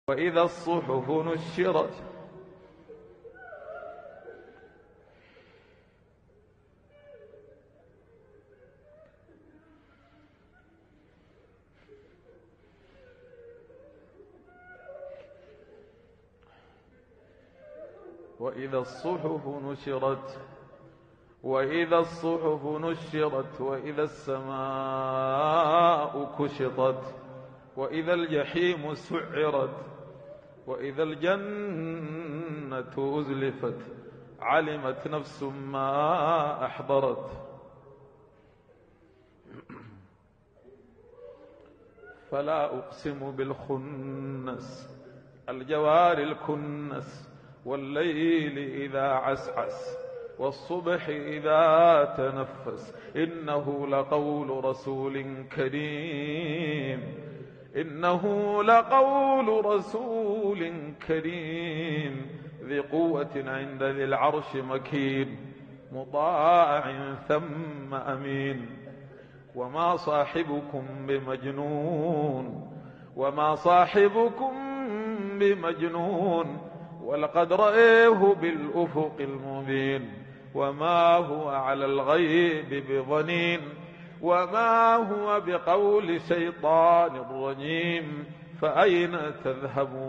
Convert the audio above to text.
وإذا الصحف نشرت وإذا الصحف نشرت وإذا الصحف نشرت وإذا السماء كشطت وإذا الجحيم سعرت وإذا الجنة أزلفت علمت نفس ما أحضرت. فلا أقسم بالخنس الجوار الكنس والليل إذا عسعس والصبح إذا تنفس إنه لقول رسول كريم ذي قوة عند ذي العرش مكين مطاع ثم أمين. وما صاحبكم بمجنون ولقد رأيه بالأفق المبين وما هو على الغيب بضنين وما هو بقول شيطان رجيم. فأين تذهبون؟